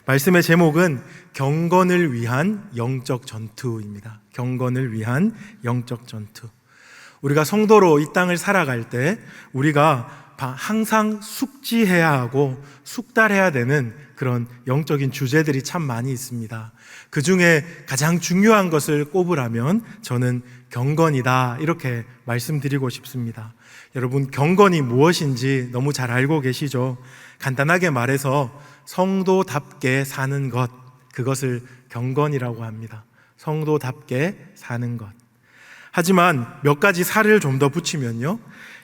말씀의 제목은 경건을 위한 영적 전투입니다. 경건을 위한 영적 전투. 우리가 성도로 이 땅을 살아갈 때 우리가 항상 숙지해야 하고 숙달해야 되는 그런 영적인 주제들이 참 많이 있습니다. 그 중에 가장 중요한 것을 꼽으라면 저는 경건이다, 이렇게 말씀드리고 싶습니다. 여러분, 경건이 무엇인지 너무 잘 알고 계시죠? 간단하게 말해서 성도답게 사는 것, 그것을 경건이라고 합니다. 성도답게 사는 것. 하지만 몇 가지 살을 좀 더 붙이면요,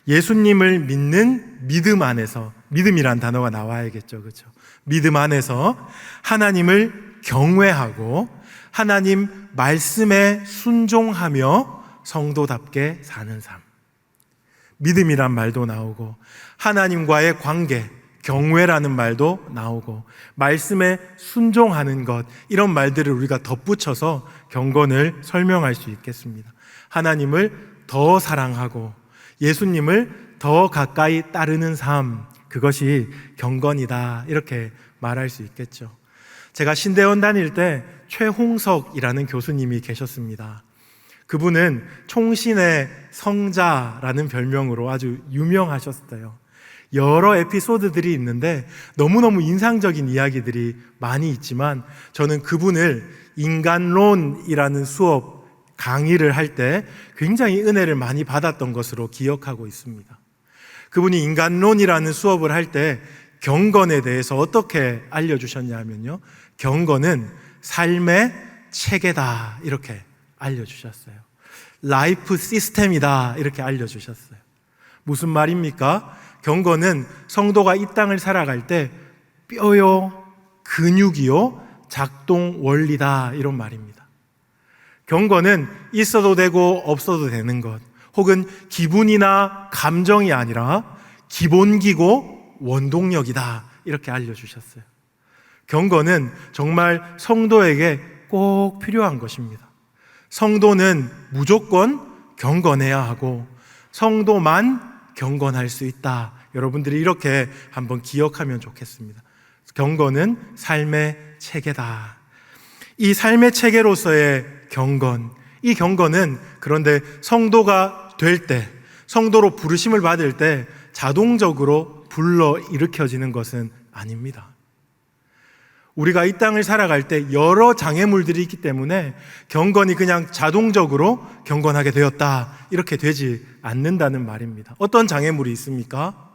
예수님을 믿는 믿음 안에서, 믿음이란 단어가 나와야겠죠, 그렇죠? 믿음 안에서 하나님을 경외하고 하나님 말씀에 순종하며 성도답게 사는 삶. 믿음이란 말도 나오고 하나님과의 관계, 경외라는 말도 나오고 말씀에 순종하는 것, 이런 말들을 우리가 덧붙여서 경건을 설명할 수 있겠습니다. 하나님을 더 사랑하고 예수님을 더 가까이 따르는 삶, 그것이 경건이다, 이렇게 말할 수 있겠죠. 제가 신대원 다닐 때 최홍석이라는 교수님이 계셨습니다. 그분은 총신의 성자라는 별명으로 아주 유명하셨어요. 여러 에피소드들이 있는데 너무너무 인상적인 이야기들이 많이 있지만 저는 그분을 인간론이라는 수업 강의를 할 때 굉장히 은혜를 많이 받았던 것으로 기억하고 있습니다. 그분이 인간론이라는 수업을 할 때 경건에 대해서 어떻게 알려주셨냐면요, 경건은 삶의 체계다, 이렇게 알려주셨어요. 라이프 시스템이다, 이렇게 알려주셨어요. 무슨 말입니까? 경건은 성도가 이 땅을 살아갈 때 뼈요, 근육이요, 작동 원리다, 이런 말입니다. 경건은 있어도 되고 없어도 되는 것, 혹은 기분이나 감정이 아니라 기본기고 원동력이다, 이렇게 알려주셨어요. 경건은 정말 성도에게 꼭 필요한 것입니다. 성도는 무조건 경건해야 하고 성도만 경건할 수 있다. 여러분들이 이렇게 한번 기억하면 좋겠습니다. 경건은 삶의 체계다. 이 삶의 체계로서의 경건, 이 경건은 그런데 성도가 될 때, 성도로 부르심을 받을 때 자동적으로 불러일으켜지는 것은 아닙니다. 우리가 이 땅을 살아갈 때 여러 장애물들이 있기 때문에 경건이 그냥 자동적으로 경건하게 되었다, 이렇게 되지 않는다는 말입니다. 어떤 장애물이 있습니까?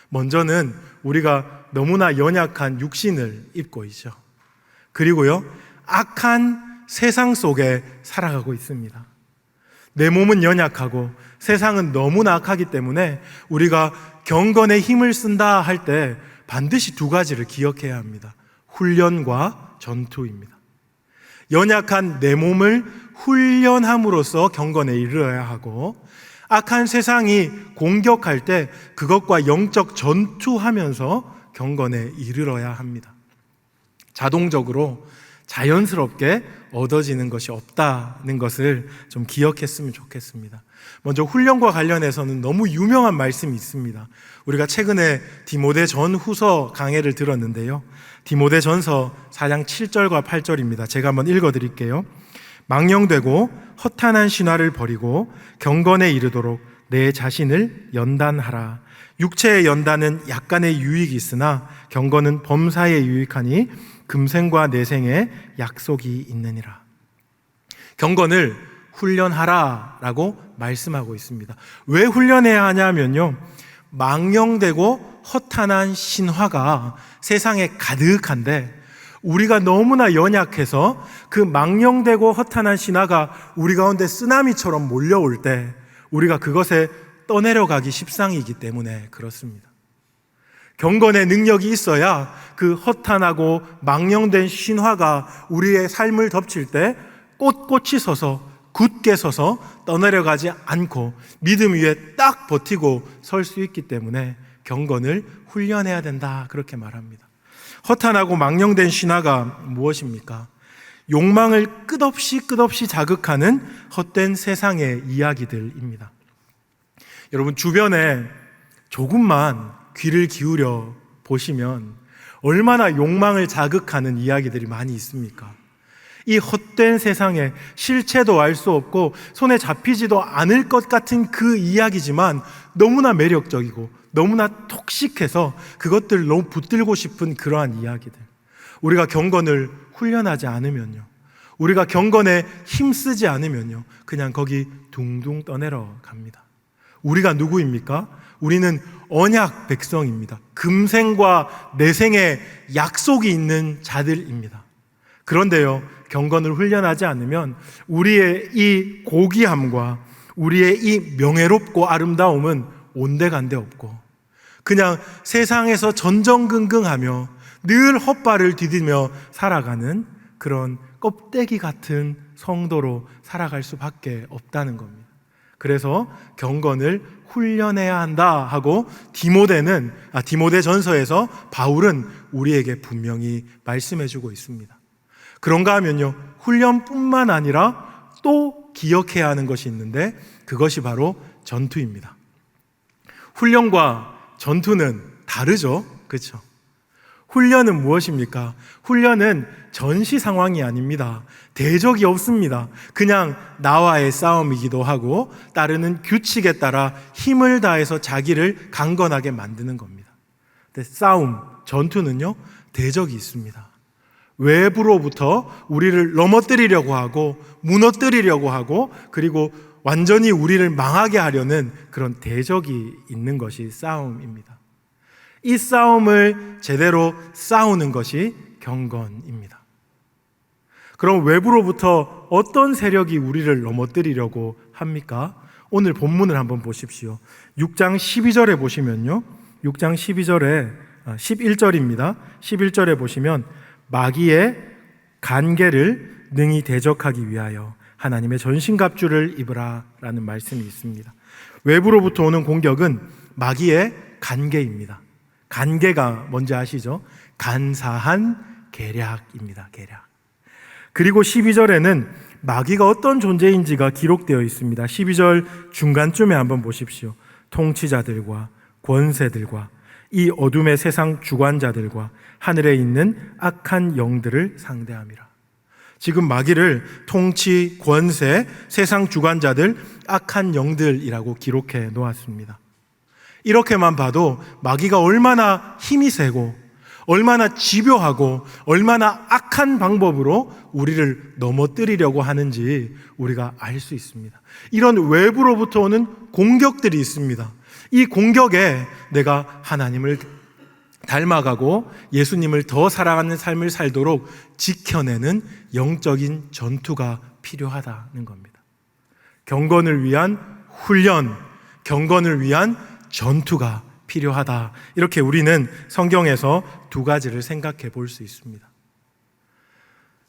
먼저는 우리가 너무나 연약한 육신을 입고 있죠. 그리고요, 악한 세상 속에 살아가고 있습니다. 내 몸은 연약하고 세상은 너무나 악하기 때문에 우리가 경건의 힘을 쓴다 할 때 반드시 두 가지를 기억해야 합니다. 훈련과 전투입니다. 연약한 내 몸을 훈련함으로써 경건에 이르러야 하고, 악한 세상이 공격할 때 그것과 영적 전투하면서 경건에 이르러야 합니다. 자동적으로 자연스럽게 얻어지는 것이 없다는 것을 좀 기억했으면 좋겠습니다. 먼저 훈련과 관련해서는 너무 유명한 말씀이 있습니다. 우리가 최근에 디모데전후서 강해를 들었는데요, 디모데전서 4장 7절과 8절입니다. 제가 한번 읽어드릴게요. 망령되고 허탄한 신화를 버리고 경건에 이르도록 내 자신을 연단하라. 육체의 연단은 약간의 유익이 있으나 경건은 범사에 유익하니 금생과 내생에 약속이 있느니라. 경건을 훈련하라라고 말씀하고 있습니다. 왜 훈련해야 하냐면요, 망령되고 허탄한 신화가 세상에 가득한데 우리가 너무나 연약해서 그 망령되고 허탄한 신화가 우리 가운데 쓰나미처럼 몰려올 때 우리가 그것에 떠내려가기 십상이기 때문에 그렇습니다. 경건의 능력이 있어야 그 허탄하고 망령된 신화가 우리의 삶을 덮칠 때 꼿꼿이 서서, 굳게 서서 떠내려가지 않고 믿음 위에 딱 버티고 설 수 있기 때문에 경건을 훈련해야 된다, 그렇게 말합니다. 허탄하고 망령된 신화가 무엇입니까? 욕망을 끝없이 자극하는 헛된 세상의 이야기들입니다. 여러분, 주변에 조금만 귀를 기울여 보시면 얼마나 욕망을 자극하는 이야기들이 많이 있습니까? 이 헛된 세상에 실체도 알 수 없고 손에 잡히지도 않을 것 같은 그 이야기지만 너무나 매력적이고 너무나 톡식해서 그것들 너무 붙들고 싶은 그러한 이야기들. 우리가 경건을 훈련하지 않으면요, 우리가 경건에 힘쓰지 않으면요, 그냥 거기 둥둥 떠내려 갑니다. 우리가 누구입니까? 우리는 언약 백성입니다. 금생과 내생의 약속이 있는 자들입니다. 그런데요, 경건을 훈련하지 않으면 우리의 이 고귀함과 우리의 이 명예롭고 아름다움은 온데간데 없고 그냥 세상에서 전전긍긍하며 늘 헛발을 디디며 살아가는 그런 껍데기 같은 성도로 살아갈 수밖에 없다는 겁니다. 그래서 경건을 훈련해야 한다 하고 디모데전서에서 바울은 우리에게 분명히 말씀해주고 있습니다. 그런가 하면요, 훈련뿐만 아니라 또 기억해야 하는 것이 있는데 그것이 바로 전투입니다. 훈련과 전투는 다르죠, 그렇죠? 훈련은 무엇입니까? 훈련은 전시 상황이 아닙니다. 대적이 없습니다. 그냥 나와의 싸움이기도 하고 따르는 규칙에 따라 힘을 다해서 자기를 강건하게 만드는 겁니다. 근데 전투는요, 대적이 있습니다. 외부로부터 우리를 넘어뜨리려고 하고 무너뜨리려고 하고 그리고 완전히 우리를 망하게 하려는 그런 대적이 있는 것이 싸움입니다. 이 싸움을 제대로 싸우는 것이 경건입니다. 그럼 외부로부터 어떤 세력이 우리를 넘어뜨리려고 합니까? 오늘 본문을 한번 보십시오. 6장 12절에 보시면요, 6장 11절입니다. 11절에 보시면 마귀의 간계를 능히 대적하기 위하여 하나님의 전신갑주를 입으라 라는 말씀이 있습니다. 외부로부터 오는 공격은 마귀의 간계입니다. 간계가 뭔지 아시죠? 간사한 계략입니다. 계략. 그리고 12절에는 마귀가 어떤 존재인지가 기록되어 있습니다. 12절 중간쯤에 한번 보십시오. 통치자들과 권세들과 이 어둠의 세상 주관자들과 하늘에 있는 악한 영들을 상대함이라. 지금 마귀를 통치, 권세, 세상 주관자들, 악한 영들이라고 기록해 놓았습니다. 이렇게만 봐도 마귀가 얼마나 힘이 세고 얼마나 집요하고 얼마나 악한 방법으로 우리를 넘어뜨리려고 하는지 우리가 알 수 있습니다. 이런 외부로부터 오는 공격들이 있습니다. 이 공격에 내가 하나님을 닮아가고 예수님을 더 사랑하는 삶을 살도록 지켜내는 영적인 전투가 필요하다는 겁니다. 경건을 위한 훈련, 경건을 위한 전투가 필요하다. 이렇게 우리는 성경에서 두 가지를 생각해 볼 수 있습니다.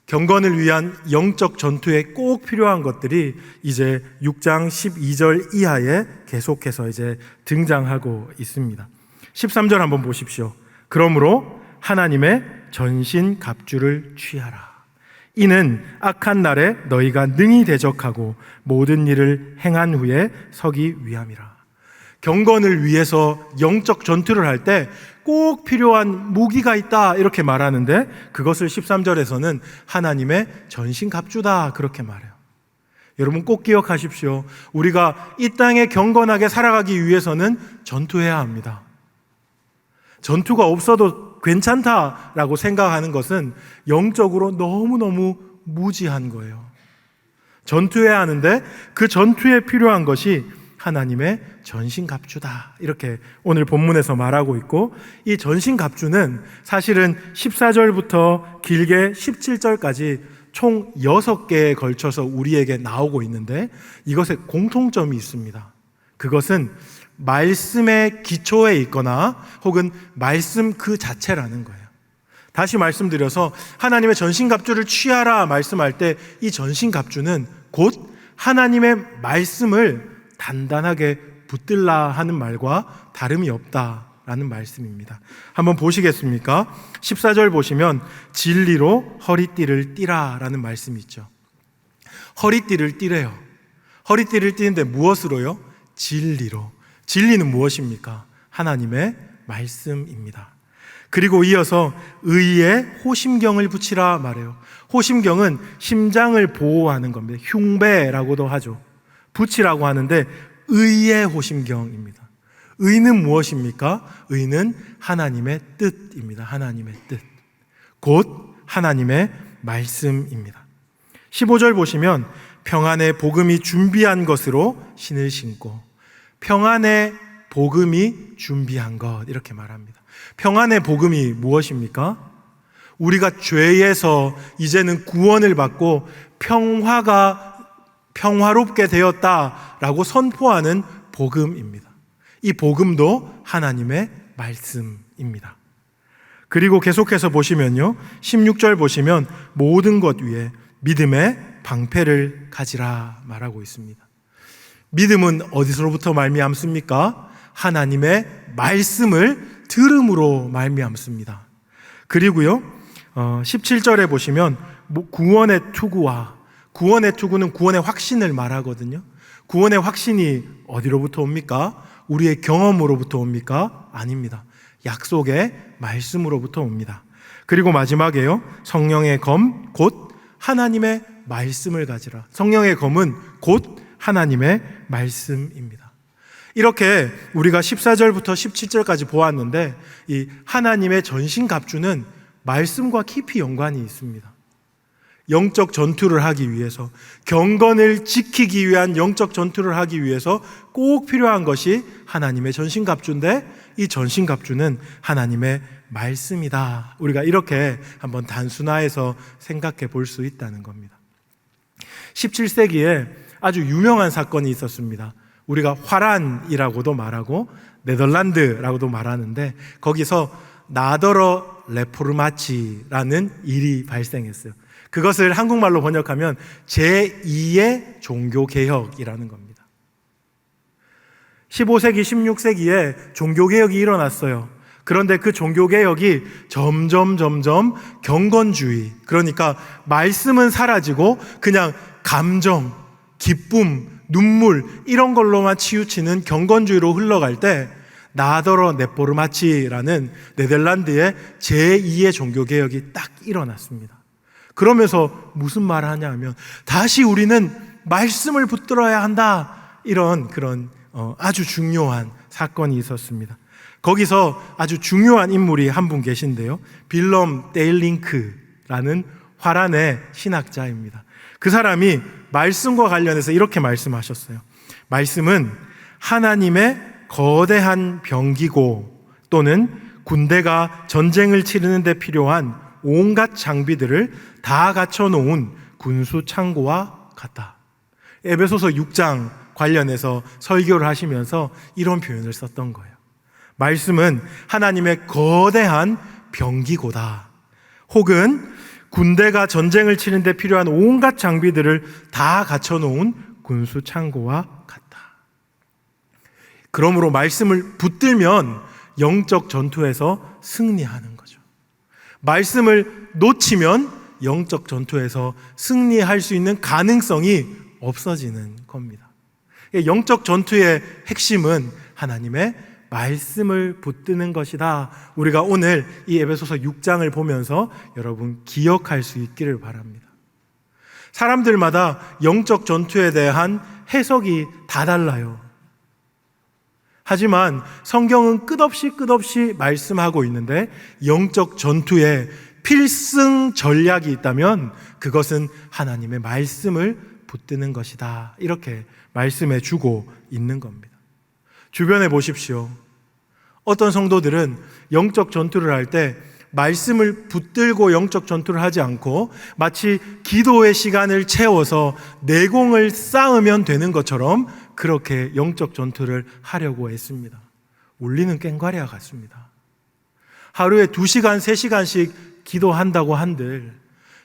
경건을 위한 영적 전투에 꼭 필요한 것들이 이제 6장 12절 이하에 계속해서 이제 등장하고 있습니다. 13절 한번 보십시오. 그러므로 하나님의 전신 갑주를 취하라. 이는 악한 날에 너희가 능히 대적하고 모든 일을 행한 후에 서기 위함이라. 경건을 위해서 영적 전투를 할 때 꼭 필요한 무기가 있다 이렇게 말하는데 그것을 13절에서는 하나님의 전신갑주다 그렇게 말해요. 여러분 꼭 기억하십시오. 우리가 이 땅에 경건하게 살아가기 위해서는 전투해야 합니다. 전투가 없어도 괜찮다라고 생각하는 것은 영적으로 너무너무 무지한 거예요. 전투해야 하는데 그 전투에 필요한 것이 하나님의 전신갑주다 이렇게 오늘 본문에서 말하고 있고, 이 전신갑주는 사실은 14절부터 길게 17절까지 총 6개에 걸쳐서 우리에게 나오고 있는데 이것에 공통점이 있습니다. 그것은 말씀의 기초에 있거나 혹은 말씀 그 자체라는 거예요. 다시 말씀드려서 하나님의 전신갑주를 취하라 말씀할 때 이 전신갑주는 곧 하나님의 말씀을 단단하게 붙들라 하는 말과 다름이 없다라는 말씀입니다. 한번 보시겠습니까? 14절 보시면 진리로 허리띠를 띠라 라는 말씀이 있죠. 허리띠를 띠래요. 허리띠를 띠는데 무엇으로요? 진리로. 진리는 무엇입니까? 하나님의 말씀입니다. 그리고 이어서 의에 호심경을 붙이라 말해요. 호심경은 심장을 보호하는 겁니다. 흉배라고도 하죠. 붙이라고 하는데 의의 호심경입니다. 의는 무엇입니까? 의는 하나님의 뜻입니다. 하나님의 뜻. 곧 하나님의 말씀입니다. 15절 보시면 평안의 복음이 준비한 것으로 신을 신고, 평안의 복음이 준비한 것, 이렇게 말합니다. 평안의 복음이 무엇입니까? 우리가 죄에서 이제는 구원을 받고 평화롭게 되었다라고 선포하는 복음입니다. 이 복음도 하나님의 말씀입니다. 그리고 계속해서 보시면요, 16절 보시면 모든 것 위에 믿음의 방패를 가지라 말하고 있습니다. 믿음은 어디서로부터 말미암습니까? 하나님의 말씀을 들음으로 말미암습니다. 그리고요, 17절에 보시면 구원의 투구와, 구원의 투구는 구원의 확신을 말하거든요. 구원의 확신이 어디로부터 옵니까? 우리의 경험으로부터 옵니까? 아닙니다. 약속의 말씀으로부터 옵니다. 그리고 마지막에요, 성령의 검, 곧 하나님의 말씀을 가지라. 성령의 검은 곧 하나님의 말씀입니다. 이렇게 우리가 14절부터 17절까지 보았는데, 이 하나님의 전신갑주는 말씀과 깊이 연관이 있습니다. 영적 전투를 하기 위해서, 경건을 지키기 위한 영적 전투를 하기 위해서 꼭 필요한 것이 하나님의 전신갑주인데, 이 전신갑주는 하나님의 말씀이다. 우리가 이렇게 한번 단순화해서 생각해 볼 수 있다는 겁니다. 17세기에 아주 유명한 사건이 있었습니다. 우리가 화란이라고도 말하고 네덜란드라고도 말하는데, 거기서 나더러 레포르마치라는 일이 발생했어요. 그것을 한국말로 번역하면 제2의 종교개혁이라는 겁니다. 15세기, 16세기에 종교개혁이 일어났어요. 그런데 그 종교개혁이 점점 경건주의, 그러니까 말씀은 사라지고 그냥 감정, 기쁨, 눈물 이런 걸로만 치우치는 경건주의로 흘러갈 때, 나더러 네포르마치라는 네덜란드의 제2의 종교개혁이 딱 일어났습니다. 그러면서 무슨 말을 하냐 하면, 다시 우리는 말씀을 붙들어야 한다, 이런 그런 아주 중요한 사건이 있었습니다. 거기서 아주 중요한 인물이 한 분 계신데요, 빌럼 데일링크라는 화란의 신학자입니다. 그 사람이 말씀과 관련해서 이렇게 말씀하셨어요. 말씀은 하나님의 거대한 병기고, 또는 군대가 전쟁을 치르는 데 필요한 온갖 장비들을 다 갖춰놓은 군수 창고와 같다. 에베소서 6장 관련해서 설교를 하시면서 이런 표현을 썼던 거예요. 말씀은 하나님의 거대한 병기고다. 혹은 군대가 전쟁을 치는 데 필요한 온갖 장비들을 다 갖춰놓은 군수 창고와 같다. 그러므로 말씀을 붙들면 영적 전투에서 승리하는 거죠. 말씀을 놓치면 영적 전투에서 승리할 수 있는 가능성이 없어지는 겁니다. 영적 전투의 핵심은 하나님의 말씀을 붙드는 것이다. 우리가 오늘 이 에베소서 6장을 보면서 여러분 기억할 수 있기를 바랍니다. 사람들마다 영적 전투에 대한 해석이 다 달라요. 하지만 성경은 끝없이 말씀하고 있는데, 영적 전투에 필승 전략이 있다면 그것은 하나님의 말씀을 붙드는 것이다. 이렇게 말씀해 주고 있는 겁니다. 주변에 보십시오. 어떤 성도들은 영적 전투를 할 때 말씀을 붙들고 영적 전투를 하지 않고 마치 기도의 시간을 채워서 내공을 쌓으면 되는 것처럼 그렇게 영적 전투를 하려고 했습니다. 울리는 꽹과리와 같습니다. 하루에 2시간, 3시간씩 기도한다고 한들,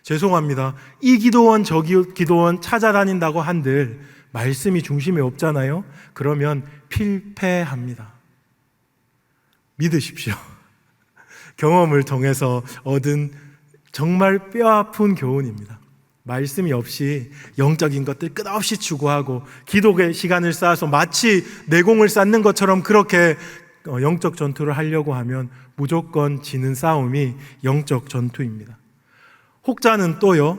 죄송합니다, 이 기도원 저 기도원 찾아다닌다고 한들 말씀이 중심에 없잖아요. 그러면 필패합니다. 믿으십시오. 경험을 통해서 얻은 정말 뼈아픈 교훈입니다. 말씀이 없이 영적인 것들 끝없이 추구하고 기도의 시간을 쌓아서 마치 내공을 쌓는 것처럼 그렇게 영적 전투를 하려고 하면 무조건 지는 싸움이 영적 전투입니다. 혹자는 또요,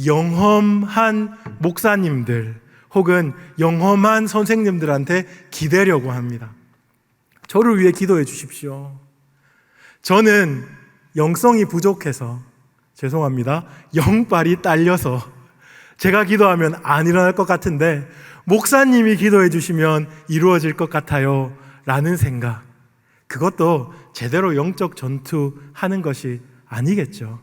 영험한 목사님들 혹은 영험한 선생님들한테 기대려고 합니다. 저를 위해 기도해 주십시오. 저는 영성이 부족해서, 죄송합니다, 영빨이 딸려서 제가 기도하면 안 일어날 것 같은데 목사님이 기도해 주시면 이루어질 것 같아요 라는 생각, 그것도 제대로 영적 전투하는 것이 아니겠죠.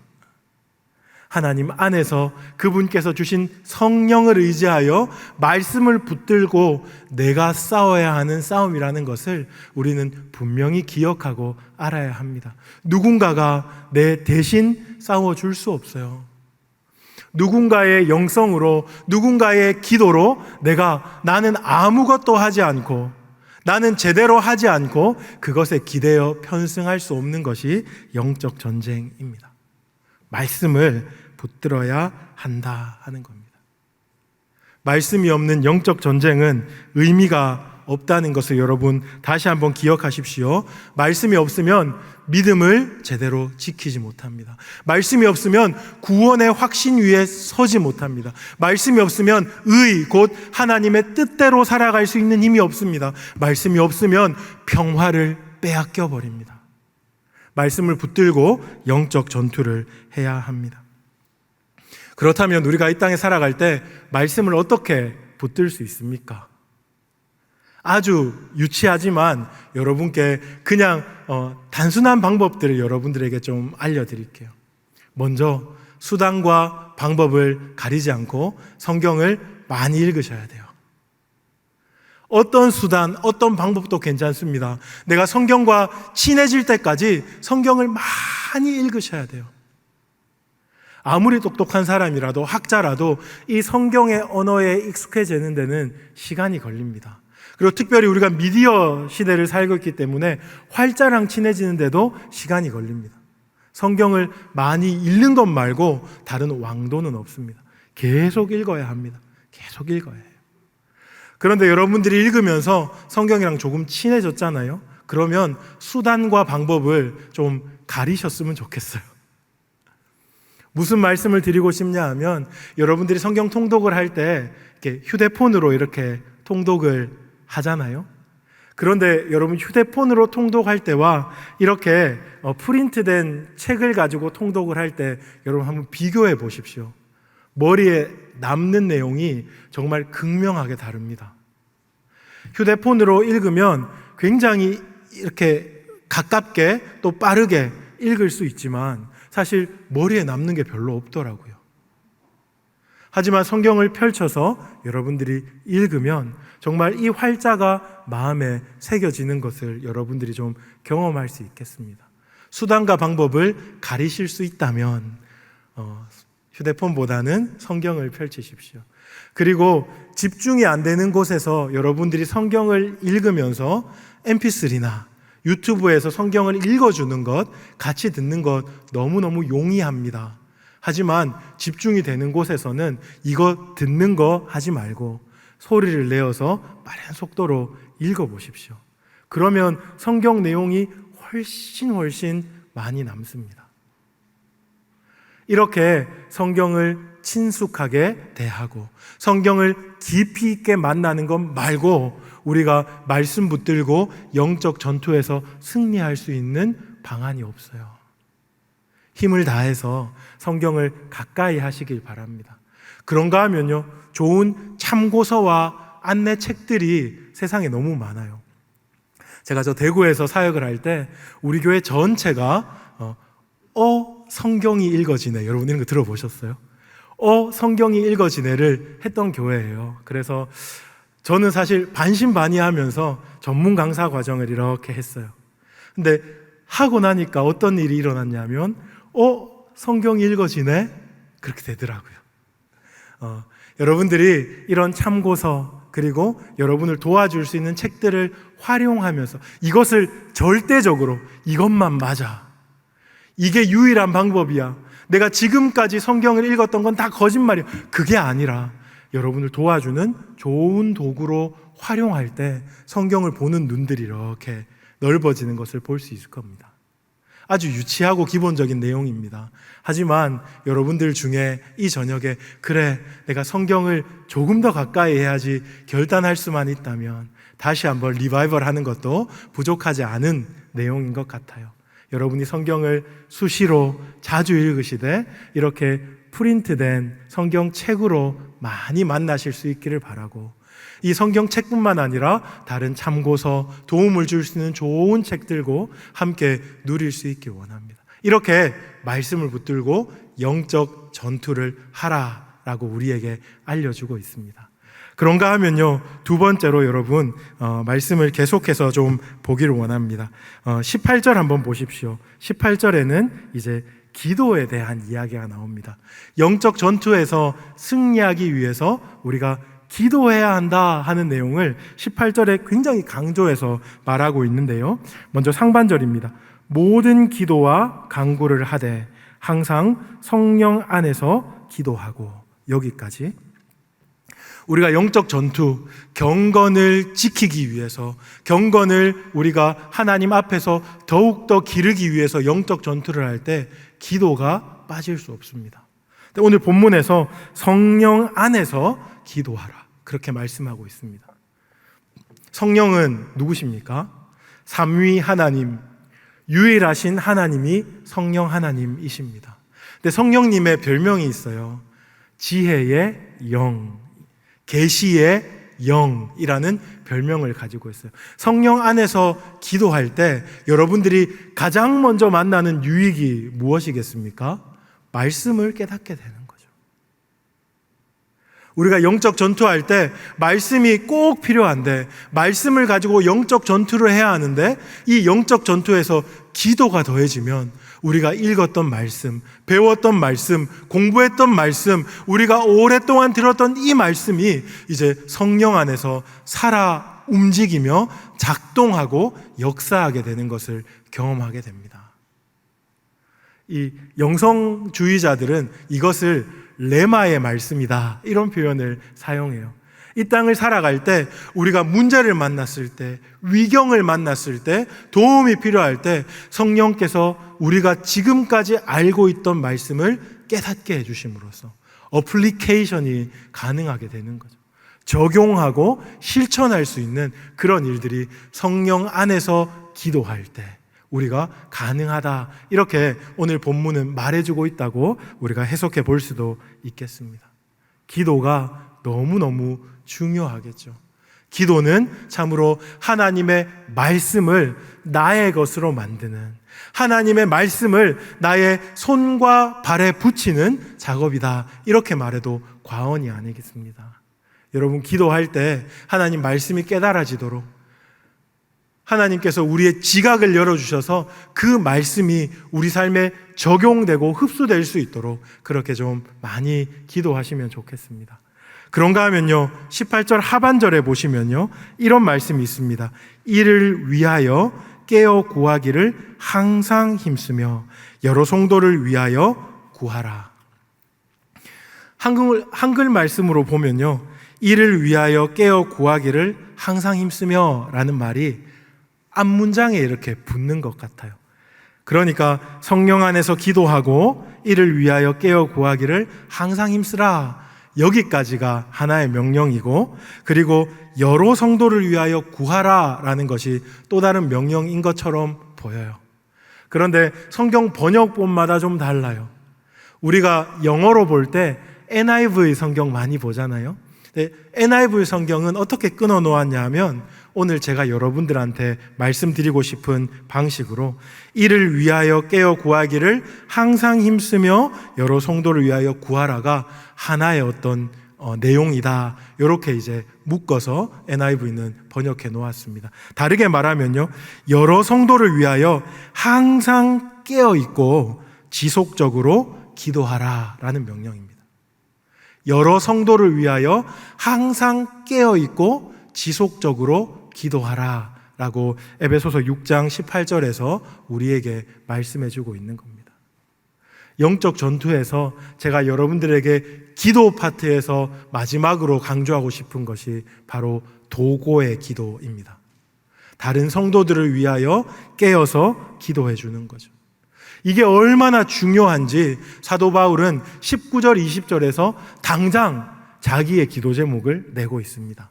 하나님 안에서 그분께서 주신 성령을 의지하여 말씀을 붙들고 내가 싸워야 하는 싸움이라는 것을 우리는 분명히 기억하고 알아야 합니다. 누군가가 내 대신 싸워줄 수 없어요. 누군가의 영성으로, 누군가의 기도로 나는 아무것도 하지 않고, 나는 제대로 하지 않고 그것에 기대어 편승할 수 없는 것이 영적 전쟁입니다. 말씀을 붙들어야 한다 하는 겁니다. 말씀이 없는 영적 전쟁은 의미가 없다는 것을 여러분 다시 한번 기억하십시오. 말씀이 없으면 믿음을 제대로 지키지 못합니다. 말씀이 없으면 구원의 확신 위에 서지 못합니다. 말씀이 없으면 곧 하나님의 뜻대로 살아갈 수 있는 힘이 없습니다. 말씀이 없으면 평화를 빼앗겨 버립니다. 말씀을 붙들고 영적 전투를 해야 합니다. 그렇다면 우리가 이 땅에 살아갈 때 말씀을 어떻게 붙들 수 있습니까? 아주 유치하지만 여러분께 그냥 단순한 방법들을 여러분들에게 좀 알려드릴게요. 먼저 수단과 방법을 가리지 않고 성경을 많이 읽으셔야 돼요. 어떤 수단, 어떤 방법도 괜찮습니다. 내가 성경과 친해질 때까지 성경을 많이 읽으셔야 돼요. 아무리 똑똑한 사람이라도, 학자라도 이 성경의 언어에 익숙해지는 데는 시간이 걸립니다. 그리고 특별히 우리가 미디어 시대를 살고 있기 때문에 활자랑 친해지는데도 시간이 걸립니다. 성경을 많이 읽는 것 말고 다른 왕도는 없습니다. 계속 읽어야 합니다. 계속 읽어야 해요. 그런데 여러분들이 읽으면서 성경이랑 조금 친해졌잖아요. 그러면 수단과 방법을 좀 가리셨으면 좋겠어요. 무슨 말씀을 드리고 싶냐 하면, 여러분들이 성경 통독을 할 때 이렇게 휴대폰으로 이렇게 통독을 하잖아요. 그런데 여러분 휴대폰으로 통독할 때와 이렇게 프린트된 책을 가지고 통독을 할 때 여러분 한번 비교해 보십시오. 머리에 남는 내용이 정말 극명하게 다릅니다. 휴대폰으로 읽으면 굉장히 이렇게 가깝게 또 빠르게 읽을 수 있지만 사실 머리에 남는 게 별로 없더라고요. 하지만 성경을 펼쳐서 여러분들이 읽으면 정말 이 활자가 마음에 새겨지는 것을 여러분들이 좀 경험할 수 있겠습니다. 수단과 방법을 가리실 수 있다면 휴대폰보다는 성경을 펼치십시오. 그리고 집중이 안 되는 곳에서 여러분들이 성경을 읽으면서 mp3나 유튜브에서 성경을 읽어주는 것, 같이 듣는 것 너무너무 용이합니다. 하지만 집중이 되는 곳에서는 이거 듣는 거 하지 말고 소리를 내어서 빠른 속도로 읽어보십시오. 그러면 성경 내용이 훨씬 많이 남습니다. 이렇게 성경을 친숙하게 대하고 성경을 깊이 있게 만나는 것 말고 우리가 말씀 붙들고 영적 전투에서 승리할 수 있는 방안이 없어요. 힘을 다해서 성경을 가까이 하시길 바랍니다. 그런가 하면요, 좋은 참고서와 안내 책들이 세상에 너무 많아요. 제가 대구에서 사역을 할 때 우리 교회 전체가 성경이 읽어지네, 여러분 이런 거 들어보셨어요? 성경이 읽어지네를 했던 교회예요. 그래서 저는 사실 반신반의하면서 전문 강사 과정을 이렇게 했어요. 근데 하고 나니까 어떤 일이 일어났냐면 성경이 읽어지네? 그렇게 되더라고요. 여러분들이 이런 참고서 그리고 여러분을 도와줄 수 있는 책들을 활용하면서 이것을 절대적으로 이것만 맞아, 이게 유일한 방법이야, 내가 지금까지 성경을 읽었던 건 다 거짓말이야, 그게 아니라 여러분을 도와주는 좋은 도구로 활용할 때 성경을 보는 눈들이 이렇게 넓어지는 것을 볼 수 있을 겁니다. 아주 유치하고 기본적인 내용입니다. 하지만 여러분들 중에 이 저녁에 그래, 내가 성경을 조금 더 가까이 해야지 결단할 수만 있다면 다시 한번 리바이벌 하는 것도 부족하지 않은 내용인 것 같아요. 여러분이 성경을 수시로 자주 읽으시되 이렇게 프린트된 성경책으로 많이 만나실 수 있기를 바라고, 이 성경책뿐만 아니라 다른 참고서, 도움을 줄 수 있는 좋은 책 들고 함께 누릴 수 있길 원합니다. 이렇게 말씀을 붙들고 영적 전투를 하라라고 우리에게 알려주고 있습니다. 그런가 하면요, 두 번째로 여러분 말씀을 계속해서 좀 보기를 원합니다. 18절 한번 보십시오. 18절에는 이제 기도에 대한 이야기가 나옵니다. 영적 전투에서 승리하기 위해서 우리가 기도해야 한다 하는 내용을 18절에 굉장히 강조해서 말하고 있는데요. 먼저 상반절입니다. 모든 기도와 간구를 하되 항상 성령 안에서 기도하고, 여기까지. 우리가 영적 전투, 경건을 지키기 위해서, 경건을 우리가 하나님 앞에서 더욱더 기르기 위해서 영적 전투를 할 때 기도가 빠질 수 없습니다. 오늘 본문에서 성령 안에서 기도하라, 그렇게 말씀하고 있습니다. 성령은 누구십니까? 삼위 하나님, 유일하신 하나님이 성령 하나님이십니다. 근데 성령님의 별명이 있어요. 지혜의 영, 계시의 영이라는 별명을 가지고 있어요. 성령 안에서 기도할 때 여러분들이 가장 먼저 만나는 유익이 무엇이겠습니까? 말씀을 깨닫게 되는 거죠. 우리가 영적 전투할 때 말씀이 꼭 필요한데, 말씀을 가지고 영적 전투를 해야 하는데, 이 영적 전투에서 기도가 더해지면 우리가 읽었던 말씀, 배웠던 말씀, 공부했던 말씀, 우리가 오랫동안 들었던 이 말씀이 이제 성령 안에서 살아 움직이며 작동하고 역사하게 되는 것을 경험하게 됩니다. 이 영성주의자들은 이것을 레마의 말씀이다, 이런 표현을 사용해요. 이 땅을 살아갈 때, 우리가 문제를 만났을 때, 위경을 만났을 때, 도움이 필요할 때 성령께서 우리가 지금까지 알고 있던 말씀을 깨닫게 해주심으로써 어플리케이션이 가능하게 되는 거죠. 적용하고 실천할 수 있는 그런 일들이 성령 안에서 기도할 때 우리가 가능하다, 이렇게 오늘 본문은 말해주고 있다고 우리가 해석해 볼 수도 있겠습니다. 기도가 너무너무 중요하겠죠. 기도는 참으로 하나님의 말씀을 나의 것으로 만드는, 하나님의 말씀을 나의 손과 발에 붙이는 작업이다, 이렇게 말해도 과언이 아니겠습니다. 여러분, 기도할 때 하나님 말씀이 깨달아지도록 하나님께서 우리의 지각을 열어주셔서 그 말씀이 우리 삶에 적용되고 흡수될 수 있도록 그렇게 좀 많이 기도하시면 좋겠습니다. 그런가 하면요, 18절 하반절에 보시면요, 이런 말씀이 있습니다. 이를 위하여 깨어 구하기를 항상 힘쓰며 여러 성도를 위하여 구하라. 한글 말씀으로 보면요, 이를 위하여 깨어 구하기를 항상 힘쓰며 라는 말이 앞문장에 이렇게 붙는 것 같아요. 그러니까 성령 안에서 기도하고 이를 위하여 깨어 구하기를 항상 힘쓰라, 여기까지가 하나의 명령이고, 그리고 여러 성도를 위하여 구하라 라는 것이 또 다른 명령인 것처럼 보여요. 그런데 성경 번역본마다 좀 달라요. 우리가 영어로 볼 때 NIV 성경 많이 보잖아요. NIV 성경은 어떻게 끊어 놓았냐 하면, 오늘 제가 여러분들한테 말씀드리고 싶은 방식으로 이를 위하여 깨어 구하기를 항상 힘쓰며 여러 성도를 위하여 구하라가 하나의 어떤 내용이다, 이렇게 이제 묶어서 NIV는 번역해 놓았습니다. 다르게 말하면요, 여러 성도를 위하여 항상 깨어 있고 지속적으로 기도하라 라는 명령입니다. 여러 성도를 위하여 항상 깨어 있고 지속적으로 기도하라 라고 에베소서 6장 18절에서 우리에게 말씀해 주고 있는 겁니다. 영적 전투에서 제가 여러분들에게 기도 파트에서 마지막으로 강조하고 싶은 것이 바로 도고의 기도입니다. 다른 성도들을 위하여 깨어서 기도해 주는 거죠. 이게 얼마나 중요한지 사도 바울은 19절, 20절에서 당장 자기의 기도 제목을 내고 있습니다.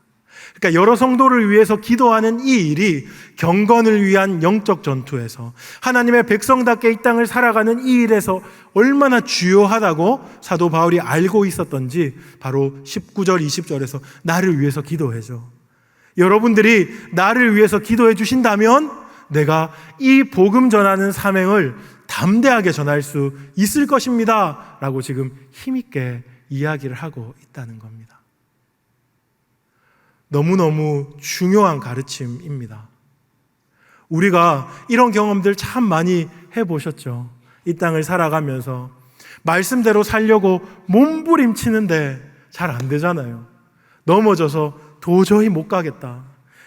그러니까 여러 성도를 위해서 기도하는 이 일이 경건을 위한 영적 전투에서, 하나님의 백성답게 이 땅을 살아가는 이 일에서 얼마나 주요하다고 사도 바울이 알고 있었던지 바로 19절, 20절에서 나를 위해서 기도해줘. 여러분들이 나를 위해서 기도해 주신다면 내가 이 복음 전하는 사명을 담대하게 전할 수 있을 것입니다 라고 지금 힘있게 이야기를 하고 있다는 겁니다. 너무너무 중요한 가르침입니다. 우리가 이런 경험들 참 많이 해보셨죠. 이 땅을 살아가면서 말씀대로 살려고 몸부림치는데 잘 안 되잖아요. 넘어져서 도저히 못 가겠다,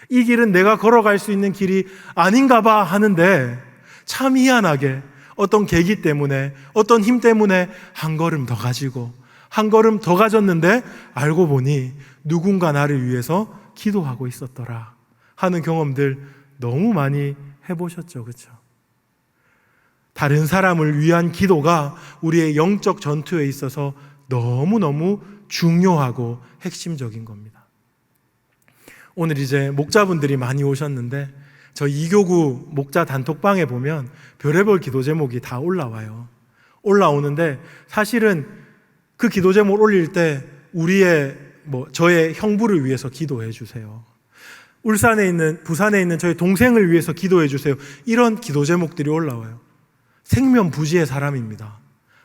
이 길은 내가 걸어갈 수 있는 길이 아닌가 봐 하는데 참 희한하게 어떤 계기 때문에, 어떤 힘 때문에 한 걸음 더 가지고 한 걸음 더 가졌는데 알고 보니 누군가 나를 위해서 기도하고 있었더라 하는 경험들 너무 많이 해보셨죠, 그렇죠? 다른 사람을 위한 기도가 우리의 영적 전투에 있어서 너무너무 중요하고 핵심적인 겁니다. 오늘 이제 목자분들이 많이 오셨는데 저 이교구 목자 단톡방에 보면 별의별 기도 제목이 다 올라와요. 올라오는데 사실은 그 기도 제목 올릴 때 저의 형부를 위해서 기도해 주세요, 부산에 있는 저희 동생을 위해서 기도해 주세요, 이런 기도 제목들이 올라와요. 생면부지의 사람입니다.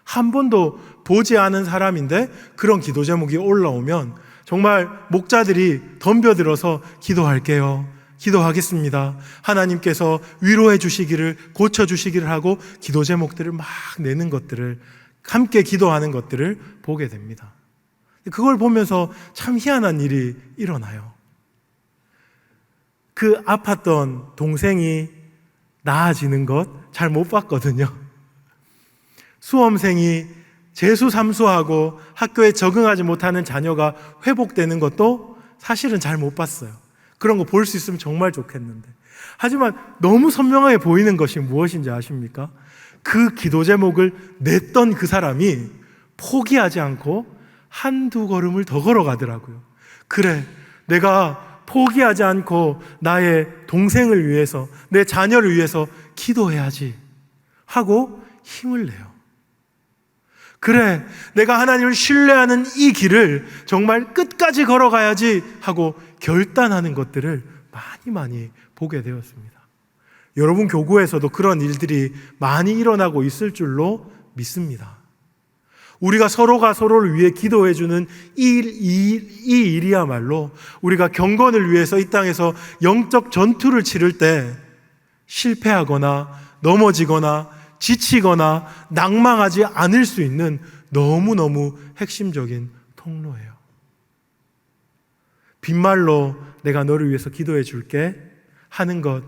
한 번도 보지 않은 사람인데 그런 기도 제목이 올라오면 정말 목자들이 덤벼들어서 기도할게요, 기도하겠습니다, 하나님께서 위로해 주시기를, 고쳐 주시기를 하고 기도 제목들을 막 내는 것들을, 함께 기도하는 것들을 보게 됩니다. 그걸 보면서 참 희한한 일이 일어나요. 그 아팠던 동생이 나아지는 것 잘 못 봤거든요. 수험생이 재수 삼수하고 학교에 적응하지 못하는 자녀가 회복되는 것도 사실은 잘 못 봤어요. 그런 거 볼 수 있으면 정말 좋겠는데. 하지만 너무 선명하게 보이는 것이 무엇인지 아십니까? 그 기도 제목을 냈던 그 사람이 포기하지 않고 한두 걸음을 더 걸어가더라고요. 그래, 내가 포기하지 않고 나의 동생을 위해서, 내 자녀를 위해서 기도해야지 하고 힘을 내요. 그래, 내가 하나님을 신뢰하는 이 길을 정말 끝까지 걸어가야지 하고 결단하는 것들을 많이 보게 되었습니다. 여러분 교구에서도 그런 일들이 많이 일어나고 있을 줄로 믿습니다. 우리가 서로가 서로를 위해 기도해주는 이 일이야말로 우리가 경건을 위해서 이 땅에서 영적 전투를 치를 때 실패하거나 넘어지거나 지치거나 낭망하지 않을 수 있는 너무너무 핵심적인 통로예요. 빈말로 내가 너를 위해서 기도해 줄게 하는 것,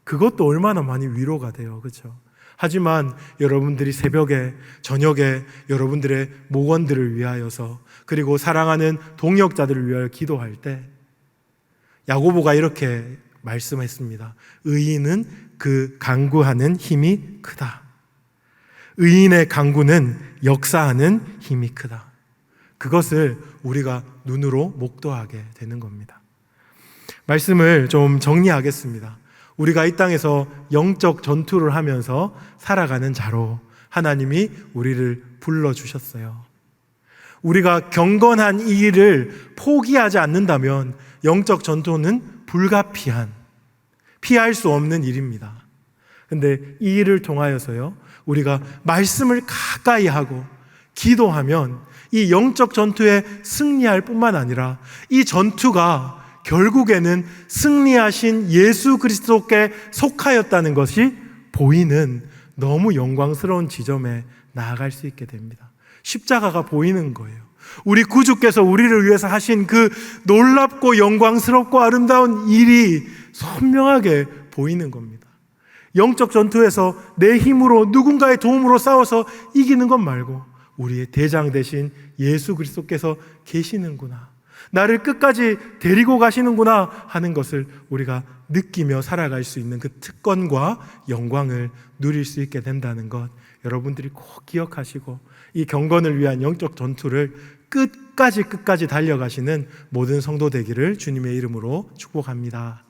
그것도 얼마나 많이 위로가 돼요, 그렇죠? 하지만 여러분들이 새벽에, 저녁에 여러분들의 목원들을 위하여서, 그리고 사랑하는 동역자들을 위하여 기도할 때 야고보가 이렇게 말씀했습니다. 의인은 그 간구하는 힘이 크다. 의인의 간구는 역사하는 힘이 크다. 그것을 우리가 눈으로 목도하게 되는 겁니다. 말씀을 좀 정리하겠습니다. 우리가 이 땅에서 영적 전투를 하면서 살아가는 자로 하나님이 우리를 불러주셨어요. 우리가 경건한 이 일을 포기하지 않는다면 영적 전투는 불가피한, 피할 수 없는 일입니다. 근데 이 일을 통하여서요, 우리가 말씀을 가까이 하고 기도하면 이 영적 전투에 승리할 뿐만 아니라 이 전투가 결국에는 승리하신 예수 그리스도께 속하였다는 것이 보이는 너무 영광스러운 지점에 나아갈 수 있게 됩니다. 십자가가 보이는 거예요. 우리 구주께서 우리를 위해서 하신 그 놀랍고 영광스럽고 아름다운 일이 선명하게 보이는 겁니다. 영적 전투에서 내 힘으로 누군가의 도움으로 싸워서 이기는 것 말고 우리의 대장 되신 예수 그리스도께서 계시는구나. 나를 끝까지 데리고 가시는구나 하는 것을 우리가 느끼며 살아갈 수 있는 그 특권과 영광을 누릴 수 있게 된다는 것, 여러분들이 꼭 기억하시고 이 경건을 위한 영적 전투를 끝까지 달려가시는 모든 성도 되기를 주님의 이름으로 축복합니다.